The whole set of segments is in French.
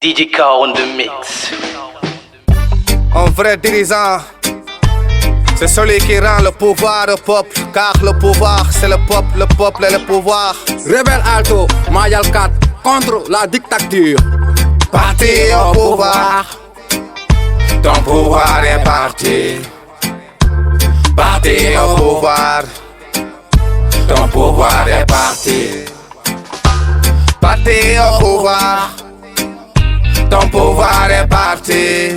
DJ K on the mix. Un vrai dirigeant, c'est celui qui rend le pouvoir au peuple. Car le pouvoir, c'est le peuple et le pouvoir. Rebelle Alto, Mayal 4, contre la dictature. Parti au pouvoir, ton pouvoir est parti. Parti au pouvoir, ton pouvoir est parti. Parti au pouvoir, ton pouvoir est parti.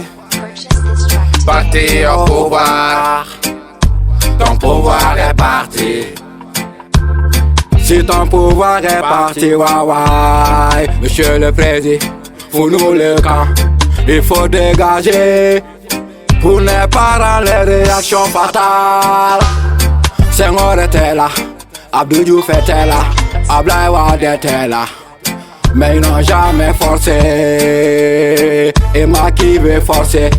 Parti au pouvoir, ton pouvoir est parti. Si ton pouvoir est parti, waouh, monsieur le président, pour nous le camp, il faut dégager pour ne pas rendre les réactions fatales. Senghor était là, Abdou Diouf était là, Ablaye Wade était là, mais ils n'ont jamais forcé, et Macky veut forcer.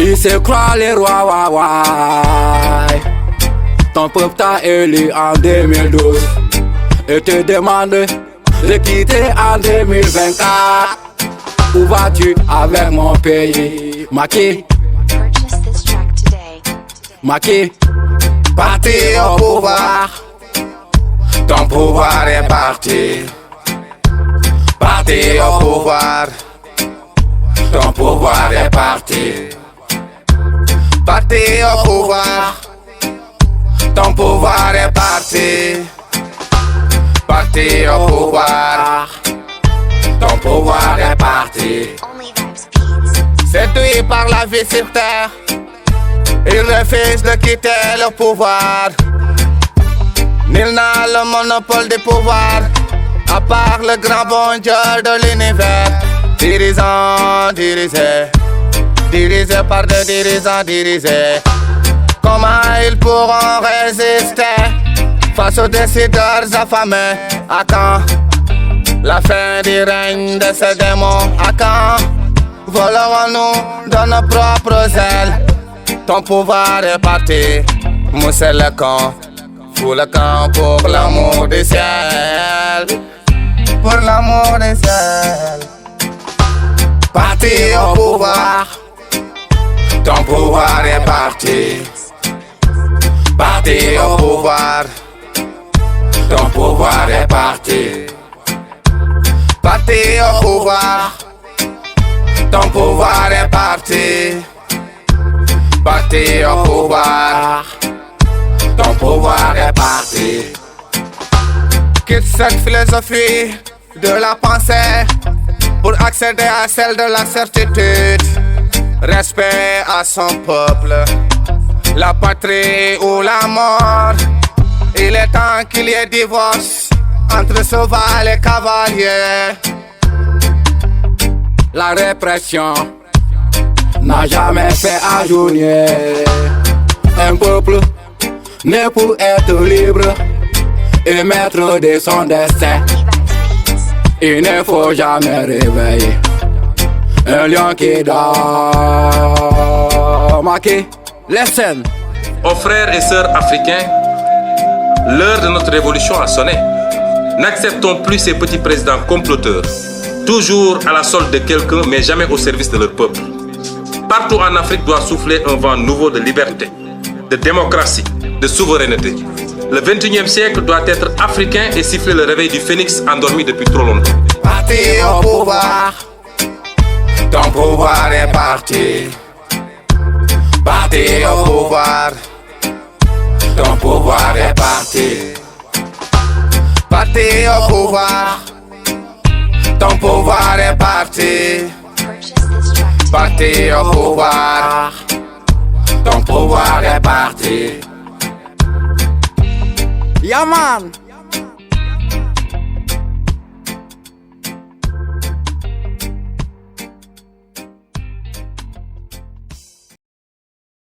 Ils se croient les rois, waouh. Ton peuple t'a élu en 2012 et te demande de quitter en 2024. Où vas-tu avec mon pays? Macky, Macky, parti au pouvoir, ton pouvoir est parti. Parti au pouvoir, ton pouvoir est parti. Parti au pouvoir, ton pouvoir est parti. Parti au pouvoir, ton pouvoir est parti. Séduit par la vie sur terre, il refuse de quitter le pouvoir. Nul n'a le monopole du pouvoir, à part le grand bon Dieu de l'univers. Dirigeant, dirigé par des dirigeants dirigés. Comment ils pourront résister face aux décideurs affamés? À quand la fin du règne de ces démons? À quand volerons-nous de nos propres ailes? Ton pouvoir est parti, moussez le camp, fous le camp pour l'amour du ciel. Pour l'amour du ciel. Parti au pouvoir, ton pouvoir est parti. Parti au pouvoir, ton pouvoir est parti. Parti au pouvoir, ton pouvoir est parti. Parti au pouvoir, ton pouvoir est parti. Quitte cette philosophie de la pensée pour accéder à celle de la certitude. Respect à son peuple, la patrie ou la mort. Il est temps qu'il y ait divorce entre cheval et cavalier. La répression n'a jamais fait ajourner un peuple né pour être libre et maître de son destin. Il ne faut jamais réveiller un lion qui dort. Macky, listen. Aux frères et sœurs africains, l'heure de notre révolution a sonné. N'acceptons plus ces petits présidents comploteurs, toujours à la solde de quelqu'un mais jamais au service de leur peuple. Partout en Afrique doit souffler un vent nouveau de liberté, de démocratie, de souveraineté. Le 21e siècle doit être africain et siffler le réveil du phénix endormi depuis trop longtemps. Parti au pouvoir, ton pouvoir est parti. Parti au pouvoir, ton pouvoir est parti. Parti au pouvoir, ton pouvoir est parti. Parti au pouvoir, ton pouvoir est parti. Yeah man.